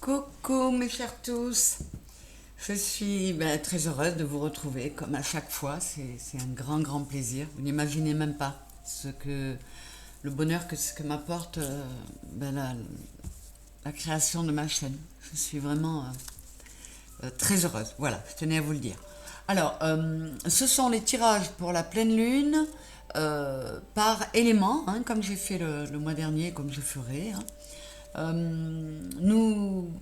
Coucou mes chers tous, je suis très heureuse de vous retrouver comme à chaque fois, c'est un grand plaisir. Vous n'imaginez même pas le bonheur que m'apporte la création de ma chaîne. Je suis vraiment très heureuse, voilà, je tenais à vous le dire. Alors, ce sont les tirages pour la pleine lune par élément, hein, comme j'ai fait le mois dernier, comme je ferai. Hein. Nous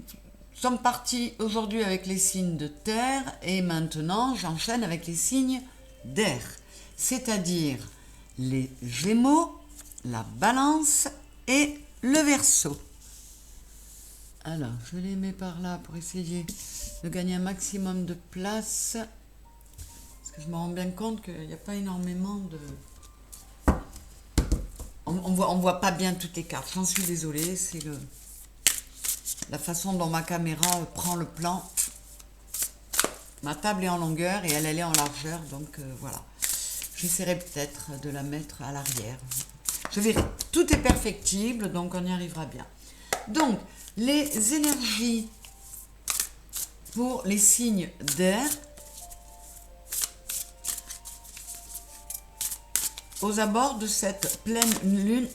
sommes partis aujourd'hui avec les signes de terre et maintenant j'enchaîne avec les signes d'air, c'est-à-dire les Gémeaux, la Balance et le Verseau. Alors, je les mets par là pour essayer de gagner un maximum de place. Parce que je me rends bien compte qu'il n'y a pas énormément de... On voit pas bien toutes les cartes. J'en suis désolée, c'est la façon dont ma caméra prend le plan. Ma table est en longueur et elle est en largeur, donc voilà. J'essaierai peut-être de la mettre à l'arrière. Je verrai. Tout est perfectible, donc on y arrivera bien. Donc, les énergies pour les signes d'air aux abords de cette pleine lune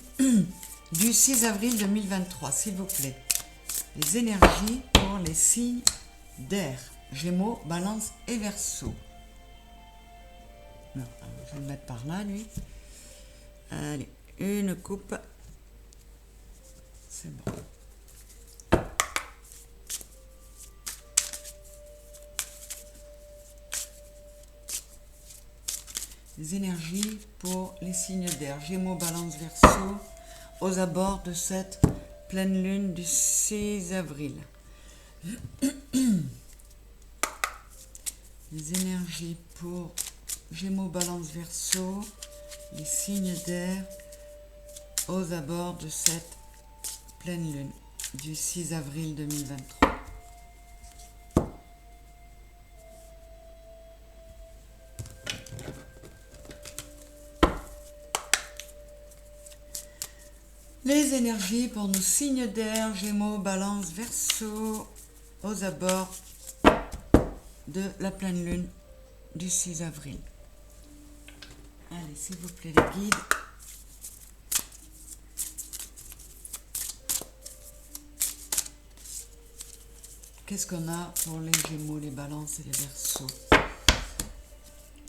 du 6 avril 2023, s'il vous plaît. Les énergies pour les signes d'air, Gémeaux, Balance et Verseau. Non, je vais le mettre par là, lui. Allez, une coupe. C'est bon. Les énergies pour les signes d'air, Gémeaux, Balance, Verseau, aux abords de cette pleine lune du 6 avril. Les énergies pour Gémeaux, Balance, Verseau, les signes d'air aux abords de cette pleine lune du 6 avril 2023. Les énergies pour nos signes d'air, Gémeaux, Balance, Verseau, aux abords de la pleine lune du 6 avril. Allez, s'il vous plaît, les guides. Qu'est-ce qu'on a pour les Gémeaux, les Balances et les Verseaux?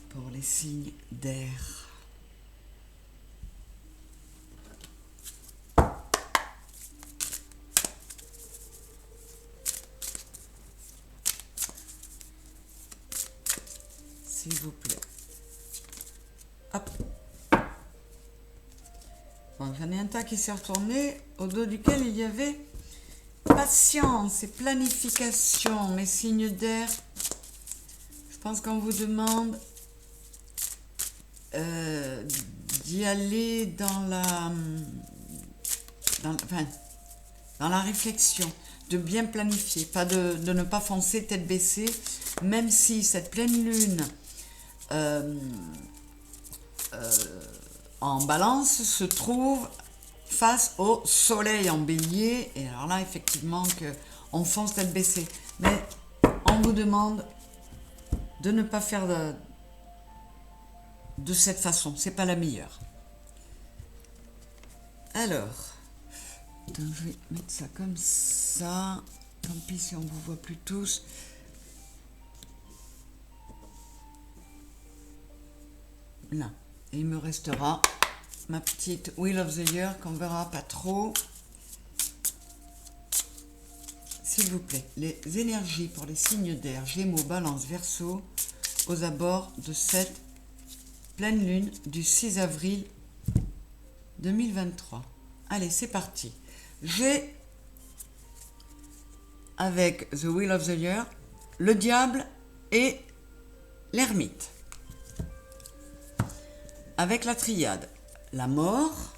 Pour les signes d'air. S'il vous plaît. Hop. Bon, j'en ai un tas qui s'est retourné, au dos duquel il y avait patience et planification. Mes signes d'air, je pense qu'on vous demande d'y aller dans la réflexion, de bien planifier, pas de ne pas foncer tête baissée, même si cette pleine lune en Balance se trouve face au soleil en Bélier, et alors là effectivement on fonce tête baissée, mais on vous demande de ne pas faire de cette façon, c'est pas la meilleure. Alors, attends, je vais mettre ça comme ça, tant pis si on vous voit plus tous. Là, et il me restera ma petite Wheel of the Year qu'on verra pas trop. S'il vous plaît, les énergies pour les signes d'air, Gémeaux, Balance, Verseau, aux abords de cette pleine lune du 6 avril 2023. Allez, c'est parti. J'ai, avec The Wheel of the Year, le diable et l'ermite. Avec la triade, la mort.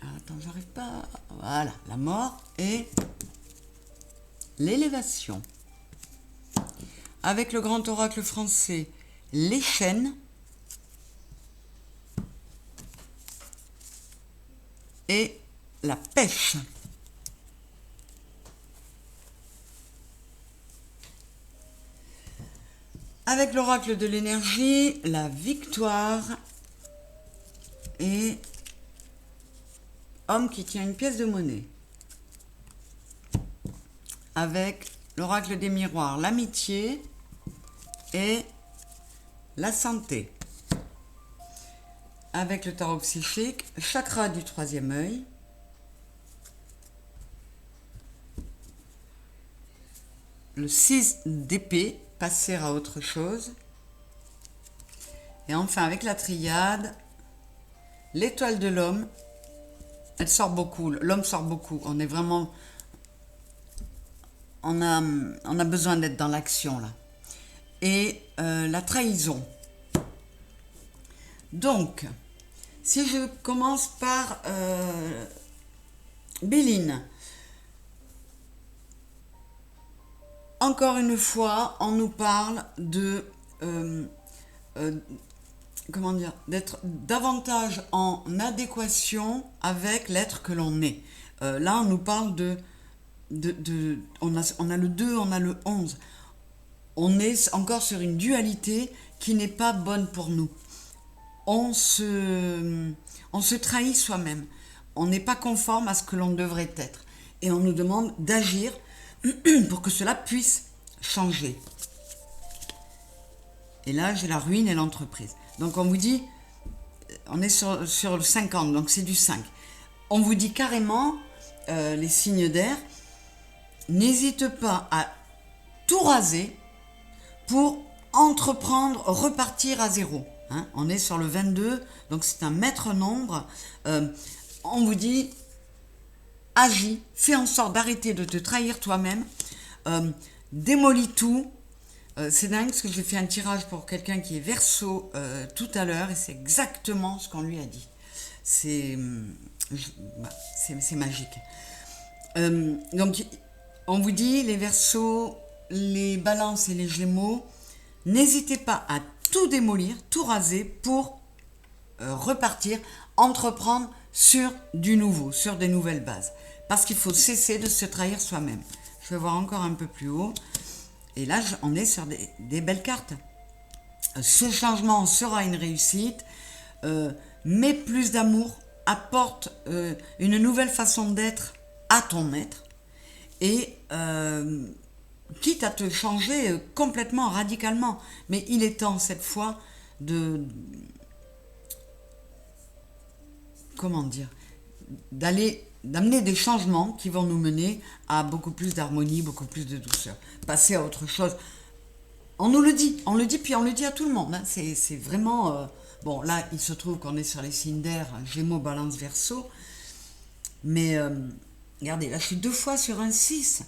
Attends, j'arrive pas. Voilà, la mort et l'élévation. Avec le grand oracle français, les chênes. Et la pêche. Avec l'oracle de l'énergie, la victoire et homme qui tient une pièce de monnaie. Avec l'oracle des miroirs, l'amitié et la santé. Avec le tarot psychique, chakra du troisième œil. Le 6 d'épée, passer à autre chose. Et enfin avec la triade, l'étoile de l'homme, elle sort beaucoup, l'homme sort beaucoup. On est vraiment, on a besoin d'être dans l'action là. Et la trahison. Donc, si je commence par Béline, encore une fois, on nous parle de comment dire, d'être davantage en adéquation avec l'être que l'on est. Là, on nous parle on a le 2, on a le 11. On est encore sur une dualité qui n'est pas bonne pour nous. On se trahit soi-même. On n'est pas conforme à ce que l'on devrait être. Et on nous demande d'agir pour que cela puisse changer. Et là, j'ai la ruine et l'entreprise. Donc, on vous dit, on est sur le 50, donc c'est du 5. On vous dit carrément, les signes d'air, n'hésite pas à tout raser pour entreprendre, repartir à zéro. Hein, on est sur le 22, donc c'est un maître nombre. On vous dit, agis, fais en sorte d'arrêter de te trahir toi-même, démolis tout. C'est dingue parce que j'ai fait un tirage pour quelqu'un qui est Verseau tout à l'heure et c'est exactement ce qu'on lui a dit. C'est magique. Donc, on vous dit, les Verseaux, les Balances et les Gémeaux, n'hésitez pas à tout démolir, tout raser pour repartir, entreprendre sur du nouveau, sur des nouvelles bases. Parce qu'il faut cesser de se trahir soi-même. Je vais voir encore un peu plus haut. Et là, on est sur des belles cartes. Ce changement sera une réussite. Mets plus d'amour, apporte une nouvelle façon d'être à ton être. Et quitte à te changer complètement, radicalement. Mais il est temps, cette fois, d'amener des changements qui vont nous mener à beaucoup plus d'harmonie, beaucoup plus de douceur. Passer à autre chose. On nous le dit, puis on le dit à tout le monde. Hein. C'est vraiment... bon, là, il se trouve qu'on est sur les signes d'air, Gémeaux, Balance, Verseau. Mais, regardez, là, je suis 2 fois sur un 6.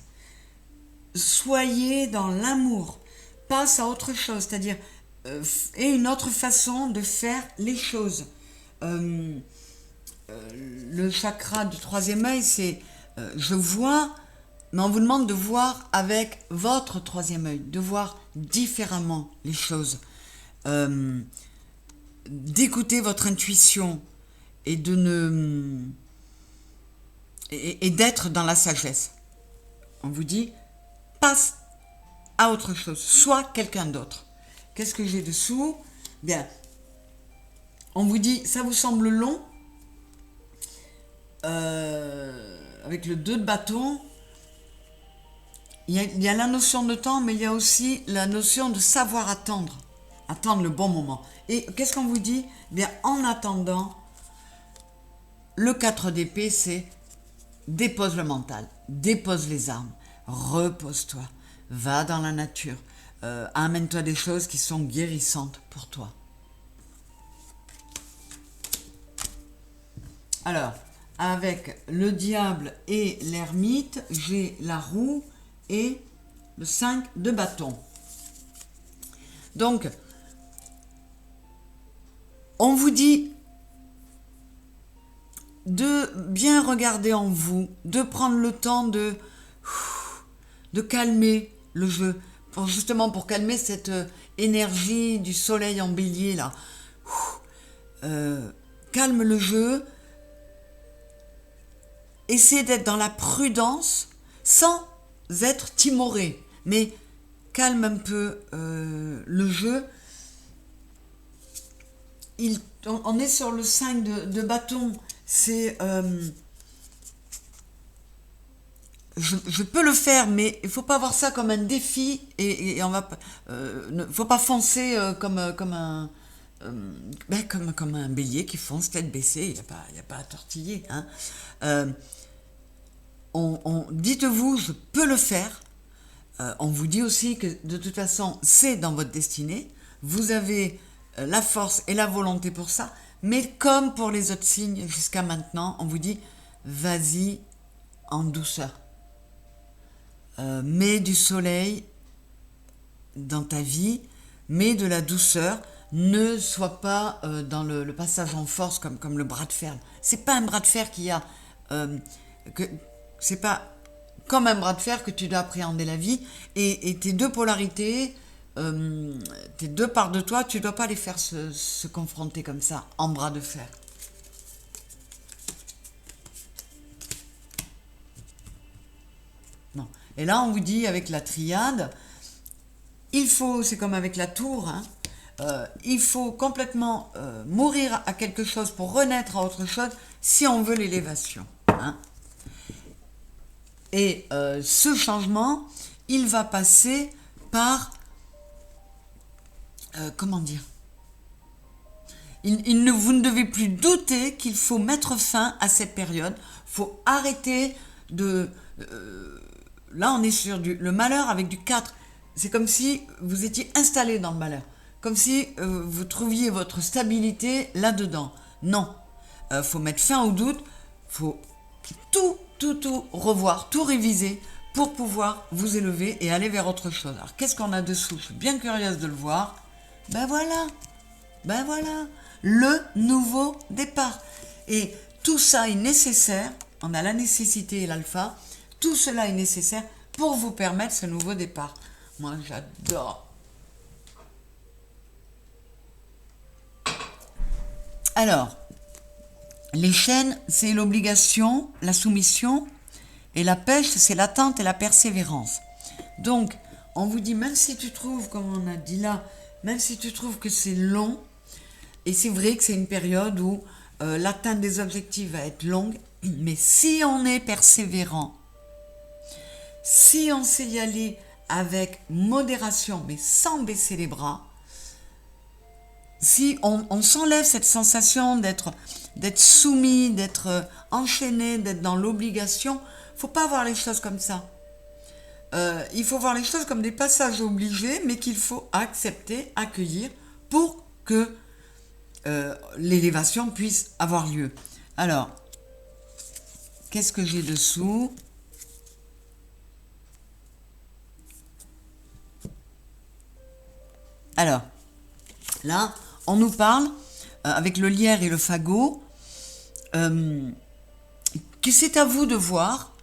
Soyez dans l'amour. Passe à autre chose, c'est-à-dire... et une autre façon de faire les choses. Le chakra du troisième œil, c'est je vois, mais on vous demande de voir avec votre troisième œil, de voir différemment les choses, d'écouter votre intuition et d'être dans la sagesse. On vous dit, passe à autre chose, sois quelqu'un d'autre. Qu'est-ce que j'ai dessous? Bien, on vous dit, ça vous semble long? Avec le 2 de bâton, il y a la notion de temps, mais il y a aussi la notion de savoir attendre le bon moment. Et qu'est-ce qu'on vous dit? Bien, en attendant, le 4 d'épée, c'est dépose le mental, dépose les armes, repose-toi, va dans la nature, amène-toi des choses qui sont guérissantes pour toi. Alors, avec le diable et l'ermite, j'ai la roue et le 5 de bâton. Donc, on vous dit de bien regarder en vous, de prendre le temps de calmer le jeu, justement pour calmer cette énergie du soleil en bélier là. Calme le jeu. Essayez d'être dans la prudence sans être timoré, mais calme un peu le jeu. On est sur le 5 de bâton. C'est... je peux le faire, mais il faut pas voir ça comme un défi et on va faut pas foncer comme un bélier qui fonce tête baissée. Il y a pas à tortiller, hein. Dites-vous, je peux le faire. On vous dit aussi que de toute façon, c'est dans votre destinée. Vous avez la force et la volonté pour ça. Mais comme pour les autres signes jusqu'à maintenant, on vous dit, vas-y en douceur. Mets du soleil dans ta vie, mets de la douceur. Ne sois pas dans le passage en force comme le bras de fer. C'est pas un bras de fer c'est pas comme un bras de fer que tu dois appréhender la vie, et tes deux polarités, tes deux parts de toi, tu dois pas les faire se confronter comme ça en bras de fer. Non. Et là on vous dit avec la triade, c'est comme avec la tour, hein, il faut complètement mourir à quelque chose pour renaître à autre chose si on veut l'élévation, hein. Et ce changement, il va passer par... comment dire, vous ne devez plus douter qu'il faut mettre fin à cette période. Il faut arrêter de... là, on est sur le malheur avec du 4. C'est comme si vous étiez installé dans le malheur. Comme si vous trouviez votre stabilité là-dedans. Non. Faut mettre fin au doute. Faut tout revoir, tout réviser pour pouvoir vous élever et aller vers autre chose. Alors, qu'est-ce qu'on a dessous? Je suis bien curieuse de le voir. Ben voilà, le nouveau départ. Et tout ça est nécessaire, on a la nécessité et l'alpha, tout cela est nécessaire pour vous permettre ce nouveau départ. Moi, j'adore. Alors, les chênes, c'est l'obligation, la soumission, et la pêche, c'est l'attente et la persévérance. Donc, on vous dit, même si tu trouves, comme on a dit là, même si tu trouves que c'est long, et c'est vrai que c'est une période où l'atteinte des objectifs va être longue, mais si on est persévérant, si on sait y aller avec modération, mais sans baisser les bras, si on s'enlève cette sensation d'être soumis, d'être enchaîné, d'être dans l'obligation, faut pas voir les choses comme ça. Il faut voir les choses comme des passages obligés, mais qu'il faut accepter, accueillir pour que l'élévation puisse avoir lieu. Alors, qu'est-ce que j'ai dessous? Alors, là, on nous parle, avec le lierre et le fagot, que c'est à vous de voir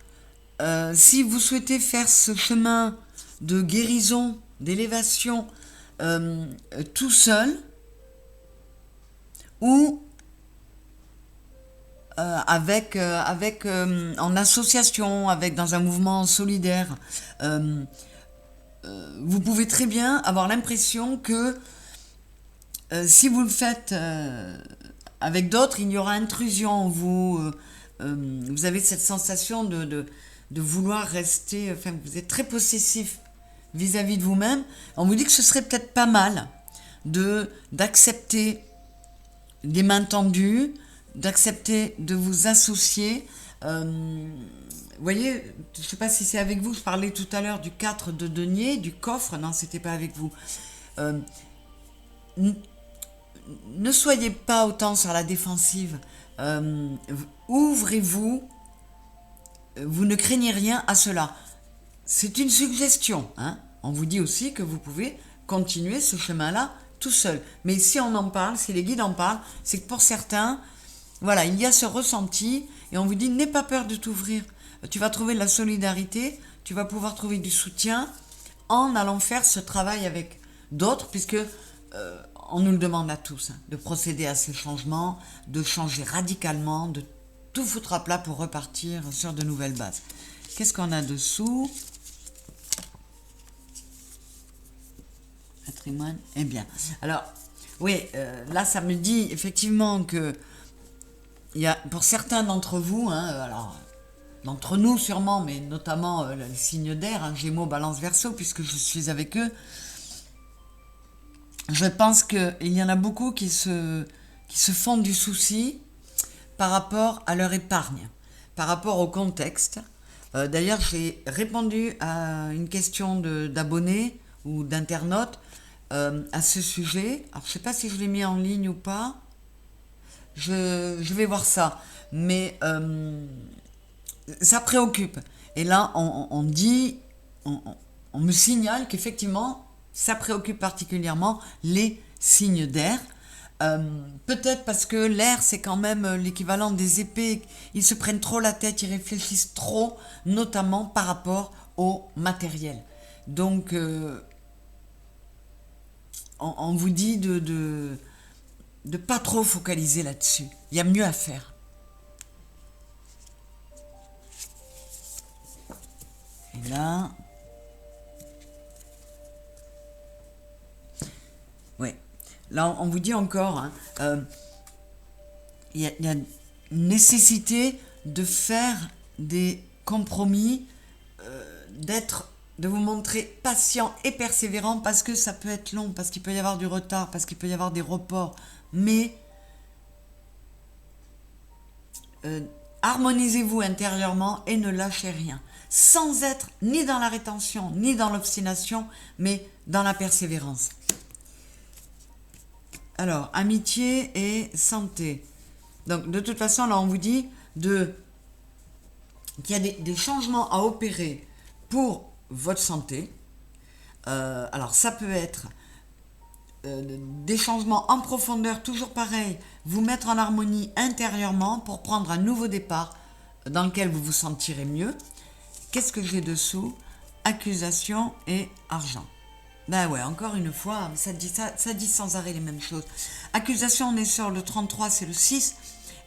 si vous souhaitez faire ce chemin de guérison, d'élévation tout seul, ou en association, dans un mouvement solidaire. Vous pouvez très bien avoir l'impression que si vous le faites avec d'autres, il y aura intrusion en vous. Vous avez cette sensation de vouloir rester... Enfin, vous êtes très possessif vis-à-vis de vous-même. On vous dit que ce serait peut-être pas mal d'accepter des mains tendues, d'accepter de vous associer. Vous voyez, je ne sais pas si c'est avec vous, je parlais tout à l'heure du 4 de denier, du coffre. Non, c'était pas avec vous. Ne soyez pas autant sur la défensive. Ouvrez-vous. Vous ne craignez rien à cela. C'est une suggestion, hein. On vous dit aussi que vous pouvez continuer ce chemin-là tout seul. Mais si on en parle, si les guides en parlent, c'est que pour certains, voilà, il y a ce ressenti et on vous dit, n'aie pas peur de t'ouvrir. Tu vas trouver de la solidarité, tu vas pouvoir trouver du soutien en allant faire ce travail avec d'autres, puisque on nous le demande à tous, hein, de procéder à ces changements, de changer radicalement, de tout foutre à plat pour repartir sur de nouvelles bases. Qu'est-ce qu'on a dessous? patrimoine est bien. Alors, oui, là, ça me dit effectivement que il y a, pour certains d'entre vous, hein, alors, d'entre nous sûrement, mais notamment les signes d'air, hein, Gémeaux, Balance, Verseau, puisque je suis avec eux, je pense qu'il y en a beaucoup qui se font du souci par rapport à leur épargne, par rapport au contexte. D'ailleurs, j'ai répondu à une question d'abonnés ou d'internautes à ce sujet. Alors, je ne sais pas si je l'ai mis en ligne ou pas. Je vais voir ça. Mais ça préoccupe. Et là, on dit, on me signale qu'effectivement, ça préoccupe particulièrement les signes d'air. Peut-être parce que l'air, c'est quand même l'équivalent des épées. Ils se prennent trop la tête, ils réfléchissent trop, notamment par rapport au matériel. Donc, on vous dit de pas trop focaliser là-dessus. Il y a mieux à faire. Et là... Oui. Là, on vous dit encore, hein, y a une nécessité de faire des compromis, de vous montrer patient et persévérant parce que ça peut être long, parce qu'il peut y avoir du retard, parce qu'il peut y avoir des reports. Mais harmonisez-vous intérieurement et ne lâchez rien. Sans être ni dans la rétention, ni dans l'obstination, mais dans la persévérance. Alors, amitié et santé. Donc, de toute façon, là, on vous dit qu'il y a des changements à opérer pour votre santé. Alors, ça peut être des changements en profondeur, toujours pareil, vous mettre en harmonie intérieurement pour prendre un nouveau départ dans lequel vous vous sentirez mieux. Qu'est-ce que j'ai dessous? Accusation et argent. Ben ouais, encore une fois, ça dit sans arrêt les mêmes choses. Accusation, on est sur le 33, c'est le 6,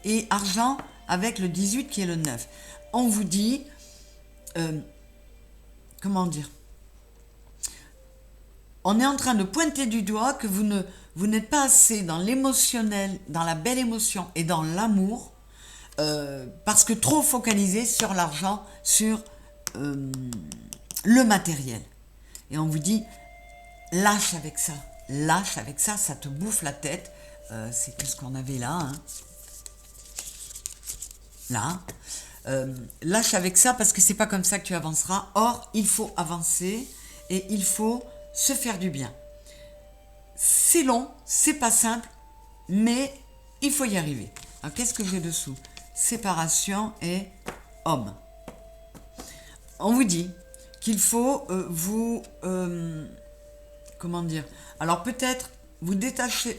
et argent avec le 18 qui est le 9. On vous dit, comment dire, on est en train de pointer du doigt que vous n'êtes pas assez dans l'émotionnel, dans la belle émotion et dans l'amour, parce que trop focalisé sur l'argent, sur le matériel. Et on vous dit, lâche avec ça, ça te bouffe la tête. C'est tout ce qu'on avait là. Hein. Là. Lâche avec ça parce que c'est pas comme ça que tu avanceras. Or, il faut avancer et il faut se faire du bien. C'est long, c'est pas simple, mais il faut y arriver. Alors, qu'est-ce que j'ai dessous? Séparation et homme. On vous dit qu'il faut vous... comment dire? Alors peut-être vous détacher...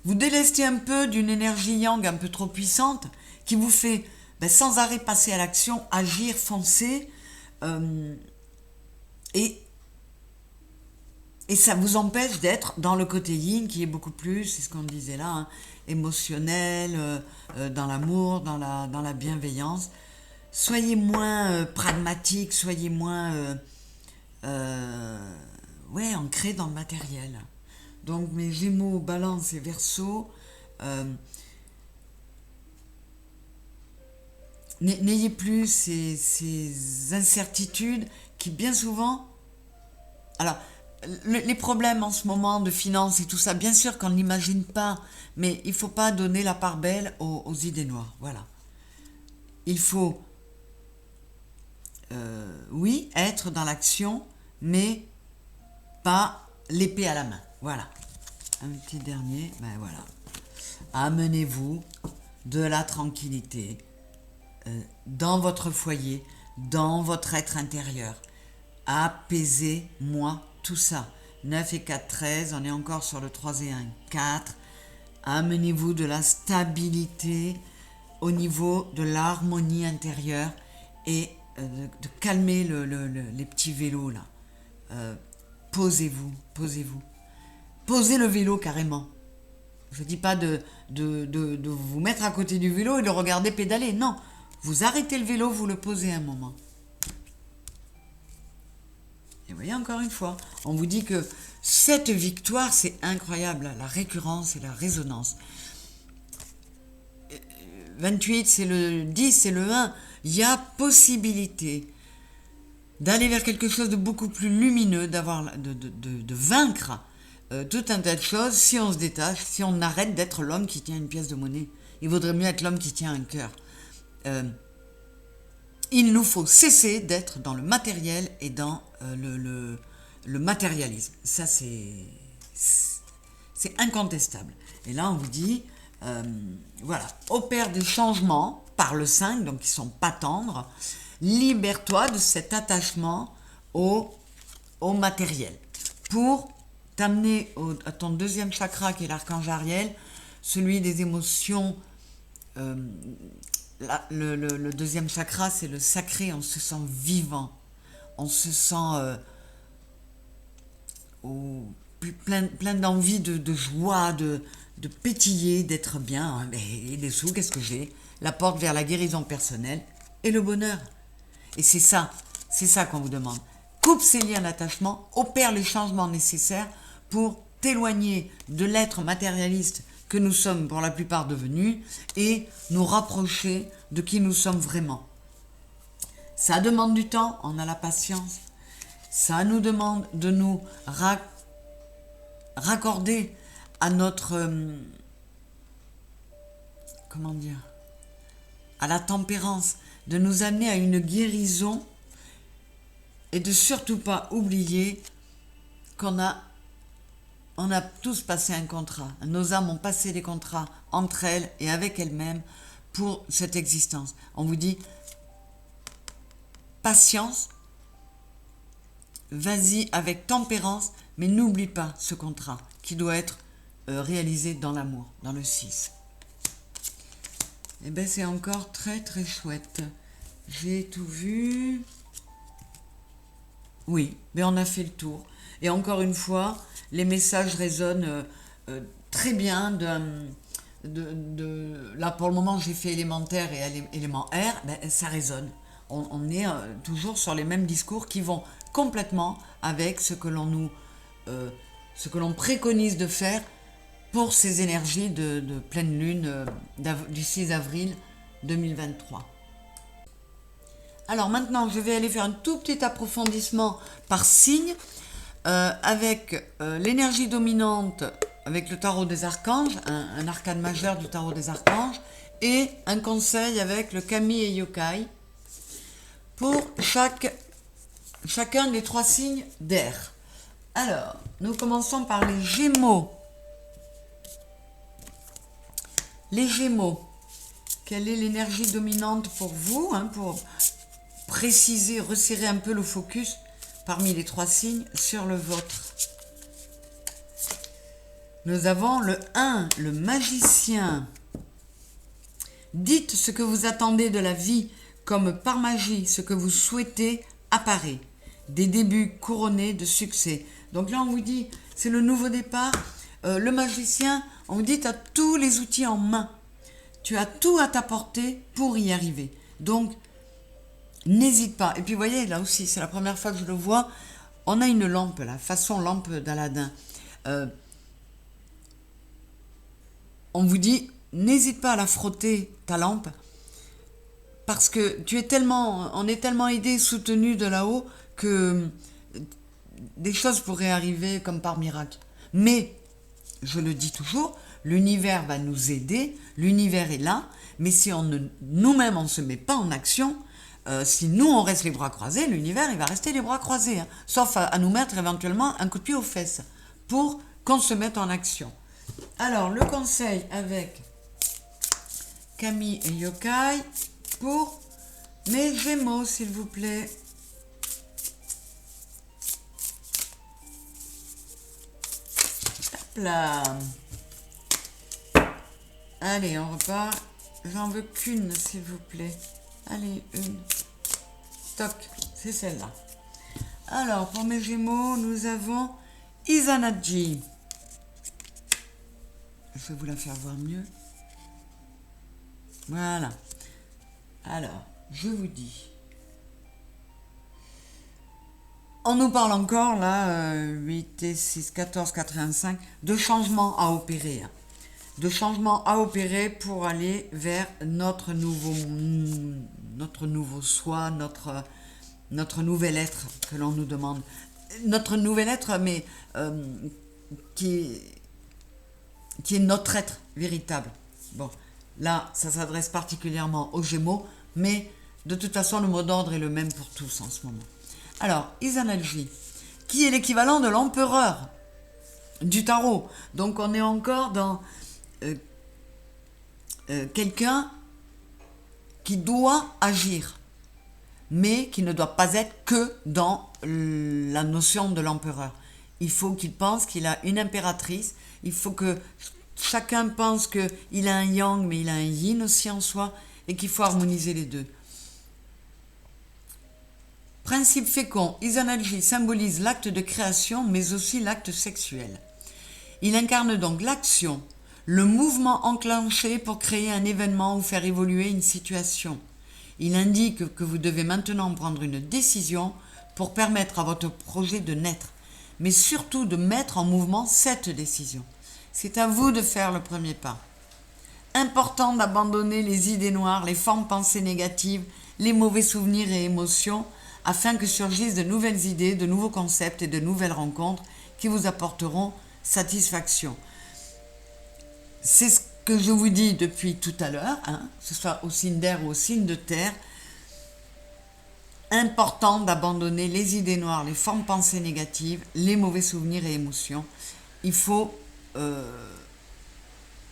vous délester un peu d'une énergie yang un peu trop puissante qui vous fait sans arrêt passer à l'action, agir, foncer. Et ça vous empêche d'être dans le côté yin qui est beaucoup plus, c'est ce qu'on disait là, hein, émotionnel, dans l'amour, dans la bienveillance. Soyez moins pragmatique, soyez moins ancré dans le matériel. Donc mes Gémeaux, Balance et Verseau, n'ayez plus ces incertitudes qui bien souvent... Alors, les problèmes en ce moment de finances et tout ça, bien sûr qu'on ne l'imagine pas, mais il ne faut pas donner la part belle aux idées noires. Voilà. Il faut, oui, être dans l'action, mais pas l'épée à la main. Voilà. Un petit dernier, voilà. Amenez-vous de la tranquillité dans votre foyer, dans votre être intérieur. Apaisez-moi tout ça. 9 et 4, 13, on est encore sur le 3 et 1, 4. Amenez-vous de la stabilité au niveau de l'harmonie intérieure et de calmer les petits vélos là. Posez-vous. Posez le vélo carrément. Je ne dis pas de vous mettre à côté du vélo et de regarder pédaler. Non, vous arrêtez le vélo, vous le posez un moment. Et vous voyez, encore une fois, on vous dit que cette victoire, c'est incroyable, la récurrence et la résonance. 28, c'est le 10, c'est le 1. Il y a possibilité d'aller vers quelque chose de beaucoup plus lumineux, de vaincre tout un tas de choses si on se détache, si on arrête d'être l'homme qui tient une pièce de monnaie. Il vaudrait mieux être l'homme qui tient un cœur. Il nous faut cesser d'être dans le matériel et dans le matérialisme. Ça, c'est incontestable. Et là, on vous dit, voilà, opère des changements par le 5, donc qui ne sont pas tendres. Libère-toi de cet attachement au matériel pour t'amener à ton deuxième chakra qui est l'archange Ariel, celui des émotions. Le deuxième chakra, c'est le sacré, on se sent vivant, on se sent plein d'envie, de joie, de pétiller, d'être bien. Et dessous, qu'est-ce que j'ai? La porte vers la guérison personnelle et le bonheur. Et c'est ça qu'on vous demande. Coupe ces liens d'attachement, opère les changements nécessaires pour t'éloigner de l'être matérialiste que nous sommes pour la plupart devenus et nous rapprocher de qui nous sommes vraiment. Ça demande du temps, on a la patience. Ça nous demande de nous raccorder à notre... comment dire? À la tempérance, de nous amener à une guérison et de surtout pas oublier qu'on a tous passé un contrat. Nos âmes ont passé des contrats entre elles et avec elles-mêmes pour cette existence. On vous dit patience, vas-y avec tempérance, mais n'oublie pas ce contrat qui doit être réalisé dans l'amour, dans le 6. Et bien c'est encore très très chouette. J'ai tout vu. Oui, mais on a fait le tour. Et encore une fois, les messages résonnent très bien. Là, pour le moment, j'ai fait élémentaire et élément R, ben, ça résonne. On est toujours sur les mêmes discours qui vont complètement avec ce que l'on préconise de faire pour ces énergies de pleine lune du 6 avril 2023. Alors maintenant, je vais aller faire un tout petit approfondissement par signe avec l'énergie dominante avec le tarot des archanges, un arcane majeur du tarot des archanges, et un conseil avec le Kami et Yokai pour chacun des 3 signes d'air. Alors, nous commençons par les Gémeaux. Les Gémeaux, quelle est l'énergie dominante pour vous, pour préciser, resserrer un peu le focus parmi les 3 signes sur le vôtre? Nous avons le 1, le magicien. Dites ce que vous attendez de la vie, comme par magie, ce que vous souhaitez apparaît. Des débuts couronnés de succès. Donc là, on vous dit, c'est le nouveau départ. Le magicien, on vous dit, tu as tous les outils en main. Tu as tout à ta portée pour y arriver. Donc, n'hésite pas. Et puis, vous voyez, là aussi, c'est la première fois que je le vois. On a une lampe, là, façon lampe d'Aladin. On vous dit, n'hésite pas à la frotter, ta lampe, parce que on est tellement aidé, soutenu de là-haut, que des choses pourraient arriver comme par miracle. Mais, je le dis toujours, l'univers va nous aider, l'univers est là, mais si nous-mêmes on ne se met pas en action, si nous on reste les bras croisés, l'univers il va rester les bras croisés, sauf à nous mettre éventuellement un coup de pied aux fesses, pour qu'on se mette en action. Alors, le conseil avec Kami et Yokai pour mes Gémeaux, s'il vous plaît. Hop là. Allez, on repart. J'en veux qu'une, s'il vous plaît. Allez, une. Toc, c'est celle-là. Alors, pour mes Gémeaux, nous avons Izanagi. Je vais vous la faire voir mieux. Voilà. Alors, je vous dis. On nous parle encore, là, 8 et 6, 14, 85, de changements à opérer. Hein. De changements à opérer pour aller vers notre nouveau soi, notre nouvel être que l'on nous demande. Notre nouvel être, mais qui est notre être véritable. Bon, là, ça s'adresse particulièrement aux Gémeaux, mais de toute façon, le mot d'ordre est le même pour tous en ce moment. Alors, Izanagi, qui est l'équivalent de l'empereur du tarot. Donc, on est encore dans quelqu'un qui doit agir, mais qui ne doit pas être que dans la notion de l'empereur. Il faut qu'il pense qu'il a une impératrice, il faut que chacun pense qu'il a un yang, mais il a un yin aussi en soi, et qu'il faut harmoniser les deux. Principe fécond, Izanagi symbolise l'acte de création, mais aussi l'acte sexuel. Il incarne donc l'action, le mouvement enclenché pour créer un événement ou faire évoluer une situation. Il indique que vous devez maintenant prendre une décision pour permettre à votre projet de naître, mais surtout de mettre en mouvement cette décision. C'est à vous de faire le premier pas. Important d'abandonner les idées noires, les formes pensées négatives, les mauvais souvenirs et émotions, afin que surgissent de nouvelles idées, de nouveaux concepts et de nouvelles rencontres qui vous apporteront satisfaction. C'est ce que je vous dis depuis tout à l'heure, hein, que ce soit au signe d'air ou au signe de terre. Important d'abandonner les idées noires, les formes pensées négatives, les mauvais souvenirs et émotions. Il faut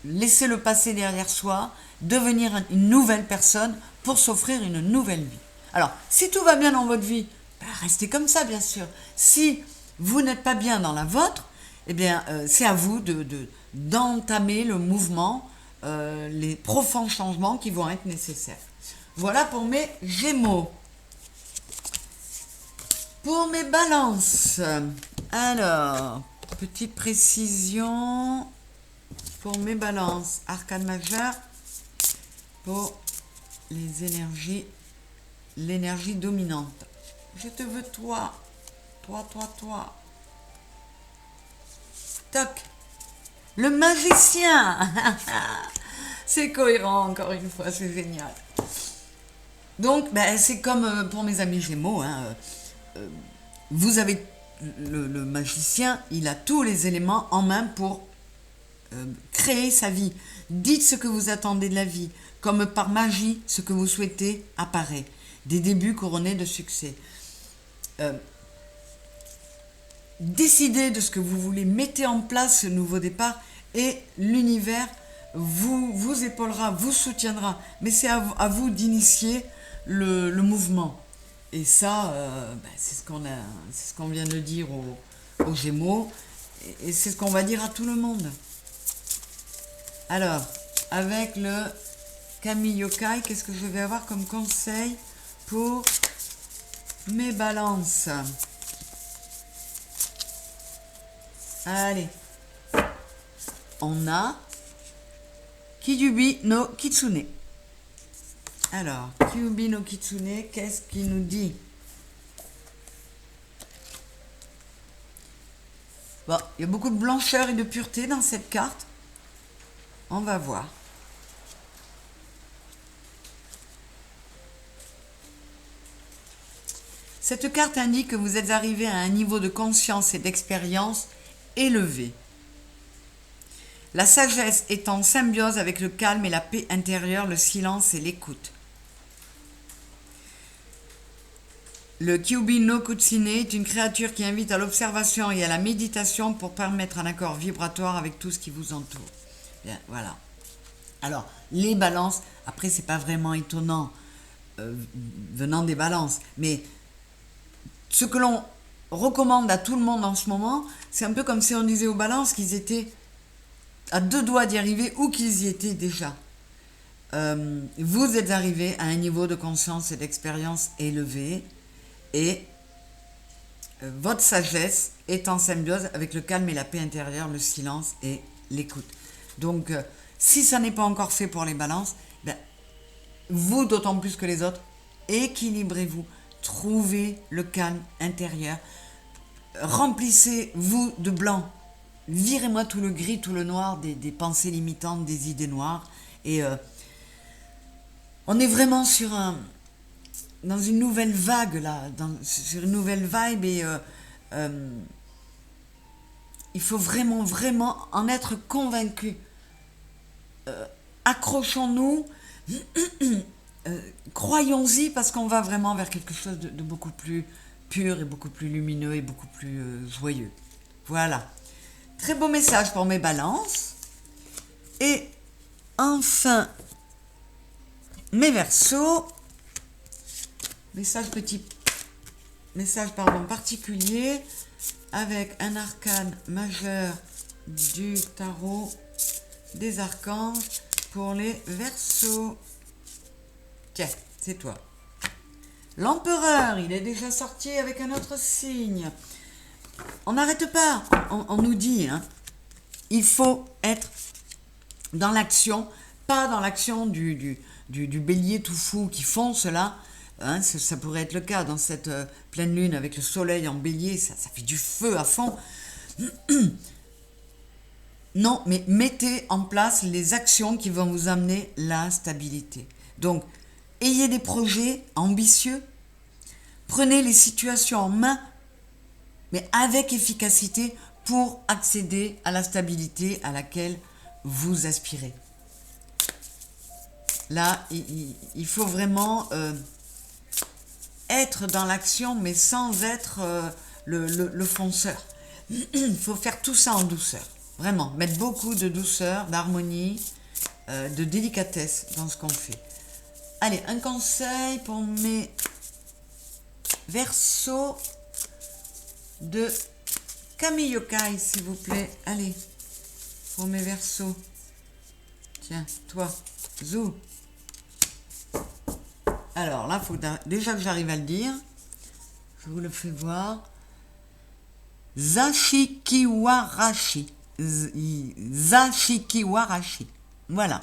laisser le passé derrière soi, devenir une nouvelle personne pour s'offrir une nouvelle vie. Alors, si tout va bien dans votre vie, restez comme ça, bien sûr. Si vous n'êtes pas bien dans la vôtre, eh bien, c'est à vous d'entamer le mouvement, les profonds changements qui vont être nécessaires. Voilà pour mes Gémeaux. Pour mes Balances, alors, petite précision pour mes Balances, arcane majeure pour les énergies. L'énergie dominante. Je te veux toi. Toi. Toc. Le magicien. C'est cohérent encore une fois, c'est génial. Donc, c'est comme pour mes amis Gémeaux. Hein, vous avez le magicien, il a tous les éléments en main pour créer sa vie. Dites ce que vous attendez de la vie. Comme par magie, ce que vous souhaitez apparaît. Des débuts couronnés de succès. Décidez de ce que vous voulez, mettez en place ce nouveau départ et l'univers vous épaulera, vous soutiendra. Mais c'est à vous d'initier le mouvement. Et ça, c'est ce qu'on vient de dire aux Gémeaux et c'est ce qu'on va dire à tout le monde. Alors, avec le Kami Yokai, qu'est-ce que je vais avoir comme conseil pour mes Balances? Allez, on a Kyubi no Kitsune. Alors, Kyubi no Kitsune, qu'est-ce qu'il nous dit? Bon, il y a beaucoup de blancheur et de pureté dans cette carte. On va voir. Cette carte indique que vous êtes arrivé à un niveau de conscience et d'expérience élevé. La sagesse est en symbiose avec le calme et la paix intérieure, le silence et l'écoute. Le Kyubi no Kutsune est une créature qui invite à l'observation et à la méditation pour permettre un accord vibratoire avec tout ce qui vous entoure. Bien, voilà. Alors, les Balances, après, c'est pas vraiment étonnant venant des Balances, mais ce que l'on recommande à tout le monde en ce moment, c'est un peu comme si on disait aux Balances qu'ils étaient à deux doigts d'y arriver ou qu'ils y étaient déjà. Vous êtes arrivés à un niveau de conscience et d'expérience élevé et votre sagesse est en symbiose avec le calme et la paix intérieure, le silence et l'écoute. Donc, si ça n'est pas encore fait pour les Balances, vous d'autant plus que les autres, équilibrez-vous. Trouvez le calme intérieur. remplissez-vous de blanc. Virez-moi tout le gris, tout le noir, des pensées limitantes, des idées noires. Et on est vraiment dans une nouvelle vague, là, sur une nouvelle vibe. Et il faut vraiment, vraiment en être convaincu. Accrochons-nous, croyons-y, parce qu'on va vraiment vers quelque chose de beaucoup plus pur et beaucoup plus lumineux et beaucoup plus joyeux. Voilà. Très beau message pour mes balances. Et enfin, mes verseaux. Message particulier avec un arcane majeur du tarot des archanges pour les Verseaux. Tiens, c'est toi. L'empereur, il est déjà sorti avec un autre signe. On n'arrête pas, on nous dit, hein, il faut être dans l'action, pas dans l'action du bélier tout fou qui fonce là. Hein, ça pourrait être le cas dans cette pleine lune avec le soleil en bélier, ça fait du feu à fond. Non, mais mettez en place les actions qui vont vous amener la stabilité. Donc, ayez des projets ambitieux, prenez les situations en main, mais avec efficacité pour accéder à la stabilité à laquelle vous aspirez. Là, il faut vraiment être dans l'action, mais sans être le fonceur. Il faut faire tout ça en douceur. Vraiment, mettre beaucoup de douceur, d'harmonie, de délicatesse dans ce qu'on fait. Allez, un conseil pour mes Verseaux de Camille Yokai, s'il vous plaît. Allez, pour mes Verseaux. Tiens, toi, Zou. Alors là, il faut déjà que j'arrive à le dire. Je vous le fais voir. Zashikiwarashi. Zashikiwarashi. Voilà.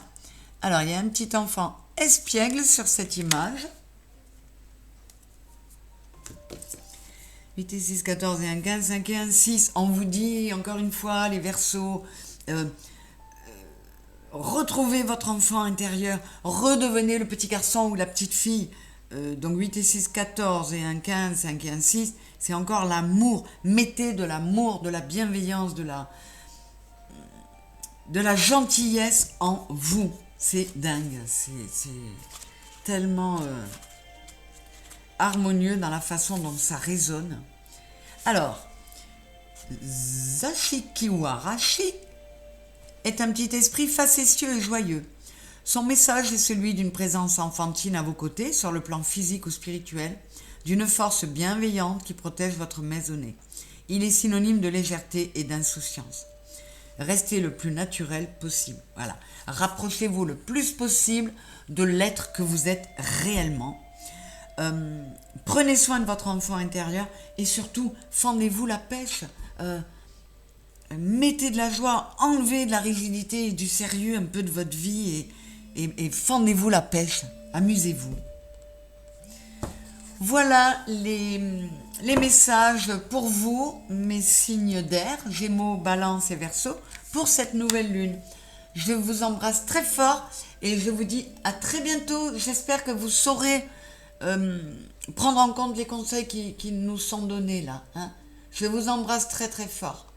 Alors, il y a un petit enfant espiègle sur cette image. 8 et 6, 14 et 1, 15, 5 et 1, 6. On vous dit, encore une fois, les Verseaux, retrouvez votre enfant intérieur, redevenez le petit garçon ou la petite fille. Donc 8 et 6, 14 et 1, 15, 5 et 1, 6. C'est encore l'amour. Mettez de l'amour, de la bienveillance, de la gentillesse en vous. C'est dingue. C'est tellement harmonieux dans la façon dont ça résonne. Alors, Zashikiwarashi est un petit esprit facétieux et joyeux. Son message est celui d'une présence enfantine à vos côtés, sur le plan physique ou spirituel, d'une force bienveillante qui protège votre maisonnée. Il est synonyme de légèreté et d'insouciance. Restez le plus naturel possible. Voilà. Rapprochez-vous le plus possible de l'être que vous êtes réellement. Prenez soin de votre enfant intérieur et surtout, fendez-vous la pêche. Mettez de la joie, enlevez de la rigidité et du sérieux un peu de votre vie et fendez-vous la pêche. Amusez-vous. Voilà les messages pour vous, mes signes d'air, Gémeaux, Balance et Verseau, pour cette nouvelle lune. Je vous embrasse très fort et je vous dis à très bientôt. J'espère que vous saurez prendre en compte les conseils qui nous sont donnés là. Hein. Je vous embrasse très très fort.